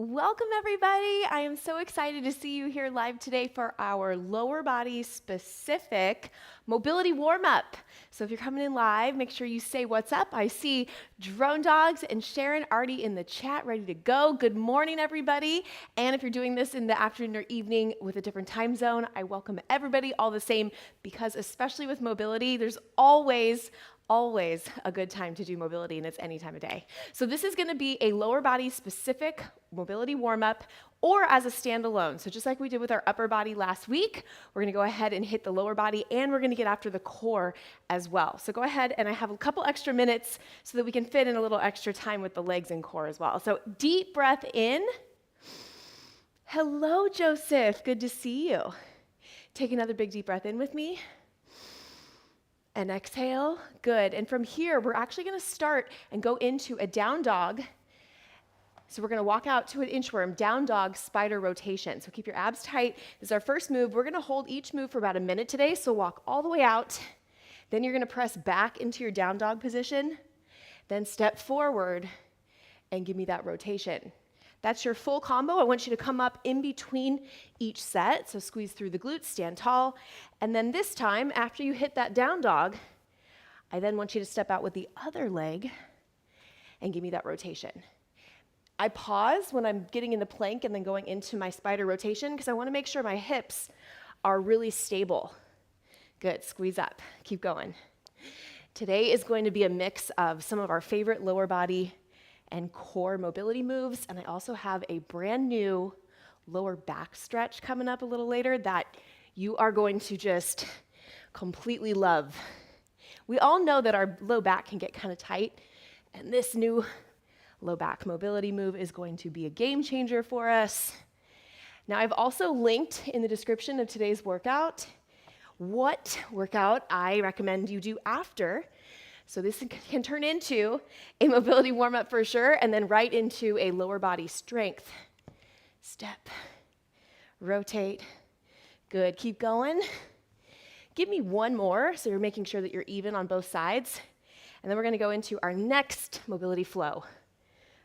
Welcome, everybody. I am so excited to see you here live today for our lower body specific mobility warm up. So if you're coming in live, make sure you say what's up. I see Dogs and Sharon already in the chat, ready to go. Good morning, everybody. And if you're doing this in the afternoon or evening with a different time zone, I welcome everybody all the same, because especially with mobility, there's always a good time to do mobility, and it's any time of day. So this is going to be a lower body specific mobility warm-up or as a standalone. So just like we did with our upper body last week, we're going to go ahead and hit the lower body, and we're going to get after the core as well. So go ahead, and I have a couple extra minutes so that we can fit in a little extra time with the legs and core as well. So deep breath in. Hello, Joseph. Good to see you. Take another big deep breath in with me. And exhale. Good. And from here, we're actually going to start and go into a down dog. So we're going to walk out to an inchworm, down dog, spider rotation. So keep your abs tight. This is our first move. We're going to hold each move for about a minute today. So walk all the way out. Then you're going to press back into your down dog position. Then step forward and give me that rotation. That's your full combo. I want you to come up in between each set. So squeeze through the glutes, stand tall. And then this time, after you hit that down dog, I then want you to step out with the other leg and give me that rotation. I pause when I'm getting in the plank and then going into my spider rotation because I want to make sure my hips are really stable. Good, squeeze up, keep going. Today is going to be a mix of some of our favorite lower body and core mobility moves, and I also have a brand new lower back stretch coming up a little later that you are going to just completely love. We all know that our low back can get kind of tight, and this new low back mobility move is going to be a game changer for us. Now, I've also linked in the description of today's workout what workout I recommend you do after. So this can turn into a mobility warm-up for sure, and then right into a lower body strength. Step, rotate, good, keep going. Give me one more, so you're making sure that you're even on both sides. And then we're gonna go into our next mobility flow.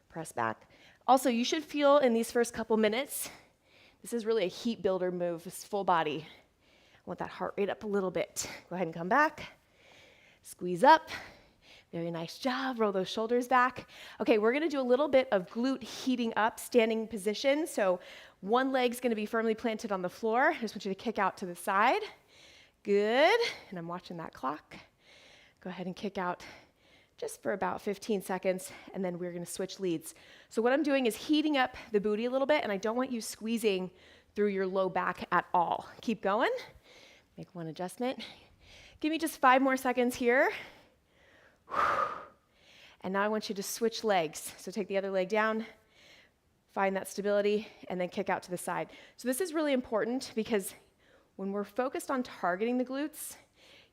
Press back. Also, you should feel in these first couple minutes, this is really a heat builder move, this full body. I want that heart rate up a little bit. Go ahead and come back. Squeeze up. Very nice job. Roll those shoulders back. Okay, we're going to do a little bit of glute heating up, standing position. So one leg's going to be firmly planted on the floor. I just want you to kick out to the side. Good. And I'm watching that clock. Go ahead and kick out just for about 15 seconds, and then we're going to switch leads. So what I'm doing is heating up the booty a little bit, and I don't want you squeezing through your low back at all. Keep going. Make one adjustment. Give me just 5 more seconds here. And now I want you to switch legs. So take the other leg down, find that stability, and then kick out to the side. So this is really important because when we're focused on targeting the glutes,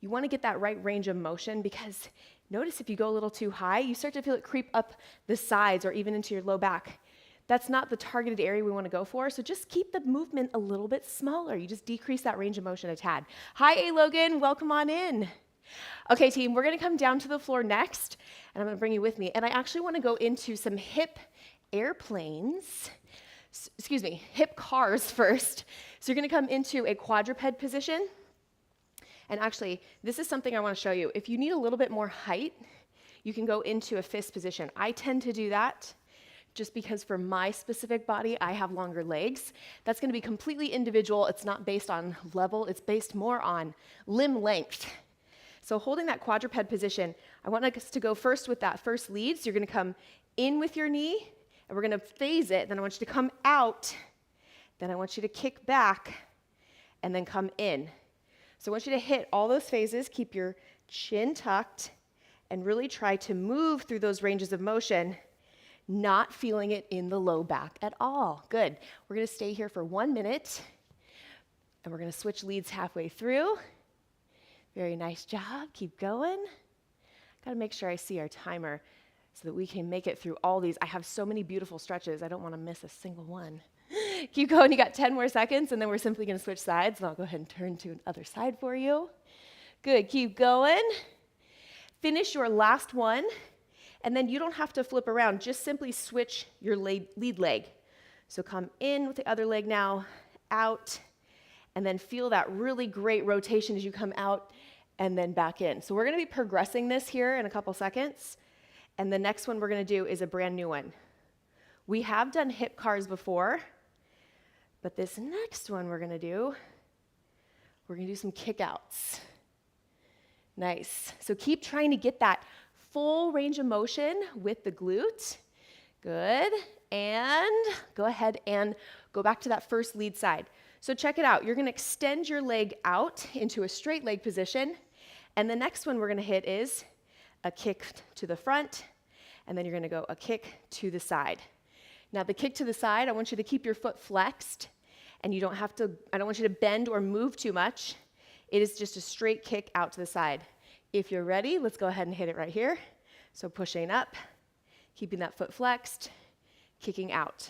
you want to get that right range of motion, because notice if you go a little too high, you start to feel it creep up the sides or even into your low back. That's not the targeted area we want to go for, so just keep the movement a little bit smaller. You just decrease that range of motion a tad. Hi, A. Logan, welcome on in. Okay, team, we're going to come down to the floor next, and I'm going to bring you with me. And I actually want to go into some hip airplanes, hip cars first. So you're going to come into a quadruped position. And actually, this is something I want to show you. If you need a little bit more height, you can go into a fist position. I tend to do that just because for my specific body, I have longer legs. That's going to be completely individual. It's not based on level. It's based more on limb length. So holding that quadruped position, I want us to go first with that first lead. So you're going to come in with your knee, and we're going to phase it. Then I want you to come out. Then I want you to kick back, and then come in. So I want you to hit all those phases. Keep your chin tucked, and really try to move through those ranges of motion, not feeling it in the low back at all. Good. We're going to stay here for 1 minute, and we're going to switch leads halfway through. Very nice job. Keep going. Got to make sure I see our timer so that we can make it through all these. I have so many beautiful stretches. I don't want to miss a single one. Keep going. You got 10 more seconds, and then we're simply going to switch sides, and I'll go ahead and turn to the other side for you. Good. Keep going. Finish your last one, and then you don't have to flip around. Just simply switch your lead leg. So come in with the other leg now, out, and then feel that really great rotation as you come out and then back in. So we're gonna be progressing this here in a couple seconds. And the next one we're gonna do is a brand new one. We have done hip cars before, but this next one we're gonna do some kickouts. Nice. So keep trying to get that full range of motion with the glute. Good. And go ahead and go back to that first lead side. So check it out. You're gonna extend your leg out into a straight leg position. And the next one we're gonna hit is a kick to the front, and then you're gonna go a kick to the side. Now the kick to the side, I want you to keep your foot flexed, and I don't want you to bend or move too much. It is just a straight kick out to the side. If you're ready, let's go ahead and hit it right here. So pushing up, keeping that foot flexed, kicking out.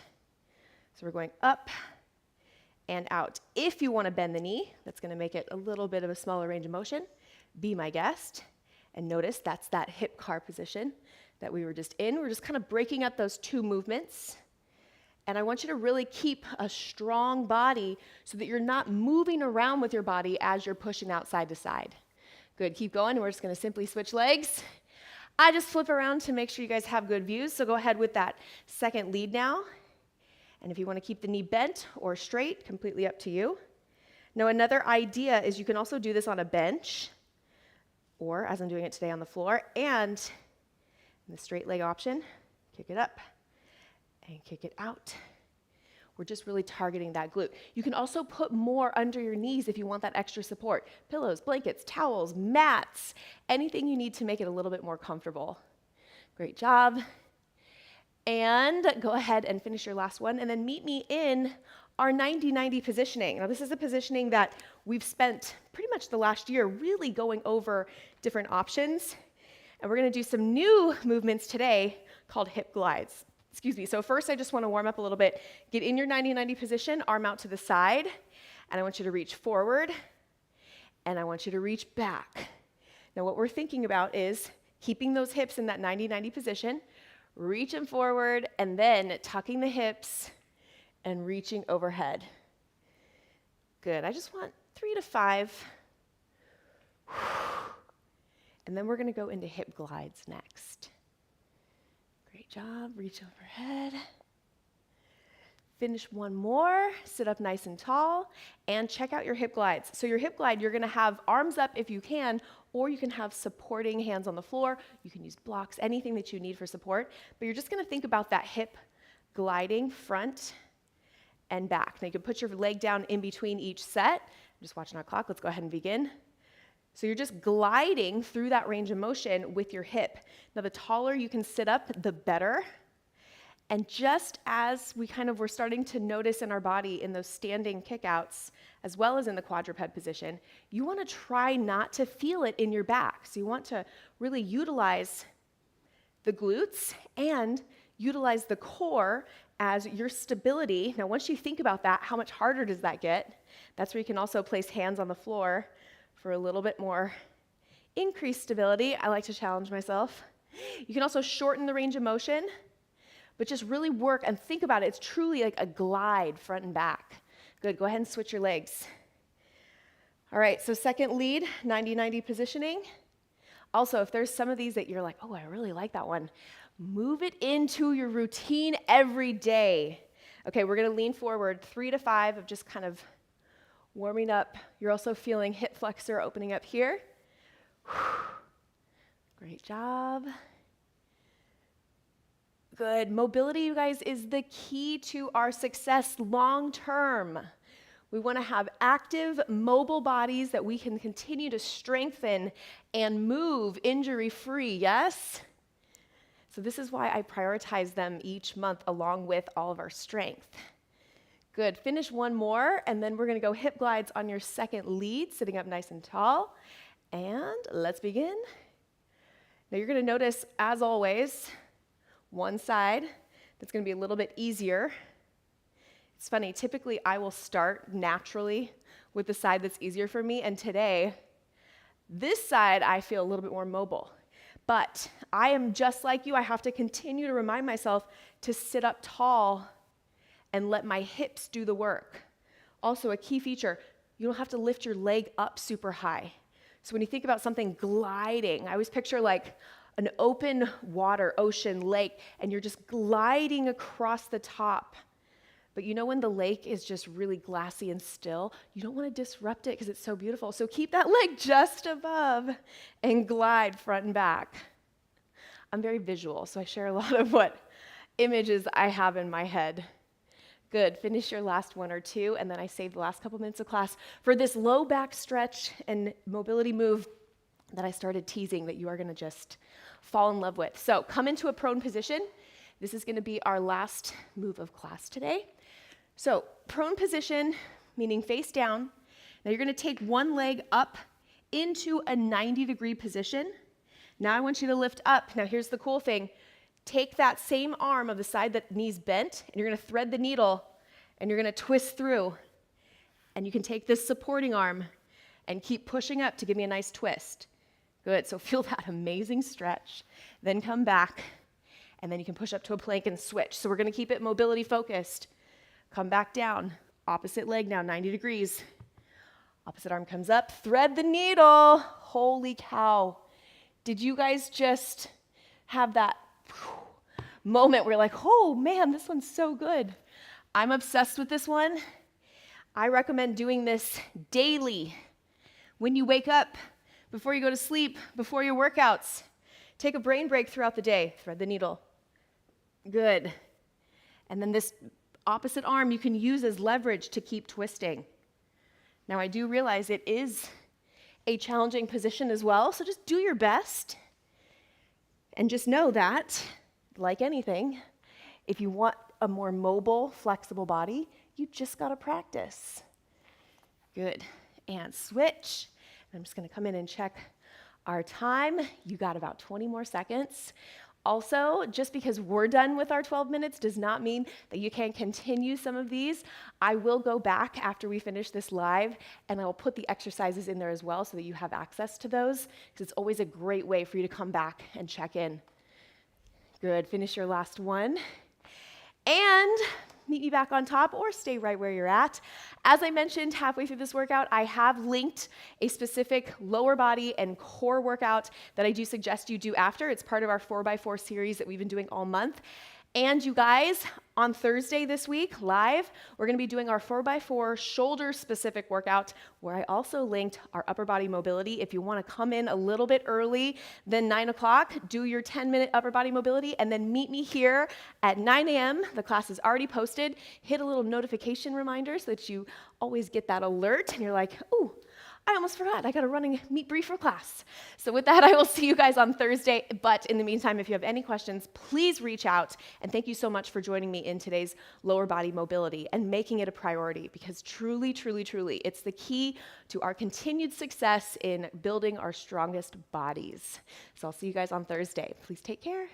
So we're going up and out. If you want to bend the knee, that's going to make it a little bit of a smaller range of motion. Be my guest. And notice that's that hip car position that we were just in. We're just kind of breaking up those two movements. And I want you to really keep a strong body so that you're not moving around with your body as you're pushing out side to side. Good, keep going. We're just gonna simply switch legs. I just flip around to make sure you guys have good views. So go ahead with that second lead now. And if you wanna keep the knee bent or straight, completely up to you. Now another idea is you can also do this on a bench, or as I'm doing it today on the floor, and in the straight leg option, kick it up and kick it out. We're just really targeting that glute. You can also put more under your knees if you want that extra support. Pillows, blankets, towels, mats, anything you need to make it a little bit more comfortable. Great job. And go ahead and finish your last one, and then meet me in our 90-90 positioning. Now this is a positioning that we've spent pretty much the last year really going over different options. And we're gonna do some new movements today called hip glides. Excuse me. So first I just want to warm up a little bit. Get in your 90-90 position, arm out to the side, and I want you to reach forward, and I want you to reach back. Now what we're thinking about is keeping those hips in that 90-90 position, reaching forward, and then tucking the hips and reaching overhead. Good. I just want 3 to 5. And then we're going to go into hip glides next. Great job. Reach overhead. Finish one more. Sit up nice and tall. And check out your hip glides. So your hip glide, you're going to have arms up if you can, or you can have supporting hands on the floor. You can use blocks, anything that you need for support. But you're just going to think about that hip gliding front and back. Now you can put your leg down in between each set. I'm just watching our clock. Let's go ahead and begin. So you're just gliding through that range of motion with your hip. Now the taller you can sit up, the better. And just as we kind of were starting to notice in our body in those standing kickouts, as well as in the quadruped position, you want to try not to feel it in your back. So you want to really utilize the glutes and utilize the core as your stability. Now once you think about that, how much harder does that get? That's where you can also place hands on the floor for a little bit more increased stability. I like to challenge myself. You can also shorten the range of motion, but just really work and think about it. It's truly like a glide front and back. Good, go ahead and switch your legs. All right, so second lead, 90-90 positioning. Also, if there's some of these that you're like, oh, I really like that one, move it into your routine every day. Okay, we're gonna lean forward 3 to 5 of just kind of warming up. You're also feeling hip flexor opening up here. Great job. Good. Mobility, you guys, is the key to our success long term. We want to have active, mobile bodies that we can continue to strengthen and move injury-free, yes? So this is why I prioritize them each month along with all of our strength. Good. Finish one more, and then we're going to go hip glides on your second lead, sitting up nice and tall. And let's begin. Now you're going to notice, as always, one side that's going to be a little bit easier. It's funny, typically I will start naturally with the side that's easier for me, and today, this side I feel a little bit more mobile. But I am just like you. I have to continue to remind myself to sit up tall and let my hips do the work. Also, a key feature, you don't have to lift your leg up super high. So when you think about something gliding, I always picture like an open water, ocean, lake, and you're just gliding across the top. But you know when the lake is just really glassy and still, you don't want to disrupt it because it's so beautiful. So keep that leg just above and glide front and back. I'm very visual, so I share a lot of what images I have in my head. Good, finish your last one or two, and then I save the last couple minutes of class for this low back stretch and mobility move that I started teasing that you are gonna just fall in love with. So come into a prone position. This is gonna be our last move of class today. So prone position, meaning face down. Now you're gonna take one leg up into a 90-degree position. Now I want you to lift up. Now here's the cool thing. Take that same arm of the side that knee's bent, and you're gonna thread the needle, and you're gonna twist through. And you can take this supporting arm and keep pushing up to give me a nice twist. Good, so feel that amazing stretch. Then come back, and then you can push up to a plank and switch. So we're gonna keep it mobility focused. Come back down, opposite leg now, 90 degrees. Opposite arm comes up, thread the needle. Holy cow. Did you guys just have that moment where you're like, oh man, this one's so good. I'm obsessed with this one. I recommend doing this daily. When you wake up, before you go to sleep, before your workouts, take a brain break throughout the day, thread the needle. Good. And then this opposite arm you can use as leverage to keep twisting. Now I do realize it is a challenging position as well, so just do your best. And just know that, like anything, if you want a more mobile, flexible body, you just gotta practice. Good. And switch. I'm just gonna come in and check our time. You got about 20 more seconds. Also, just because we're done with our 12 minutes does not mean that you can't continue some of these. I will go back after we finish this live, and I will put the exercises in there as well so that you have access to those, because it's always a great way for you to come back and check in. Good, finish your last one. And meet me back on top or stay right where you're at. As I mentioned halfway through this workout, I have linked a specific lower body and core workout that I do suggest you do after. It's part of our 4x4 series that we've been doing all month. And you guys, on Thursday this week, live, we're gonna be doing our 4x4 shoulder-specific workout, where I also linked our upper body mobility. If you wanna come in a little bit early than 9 o'clock, do your 10-minute upper body mobility, and then meet me here at 9 a.m. The class is already posted. Hit a little notification reminder so that you always get that alert, and you're like, ooh, I almost forgot, I got to run and meet brief for class. So with that, I will see you guys on Thursday. But in the meantime, if you have any questions, please reach out. And thank you so much for joining me in today's lower body mobility and making it a priority, because truly, truly, truly, it's the key to our continued success in building our strongest bodies. So I'll see you guys on Thursday. Please take care.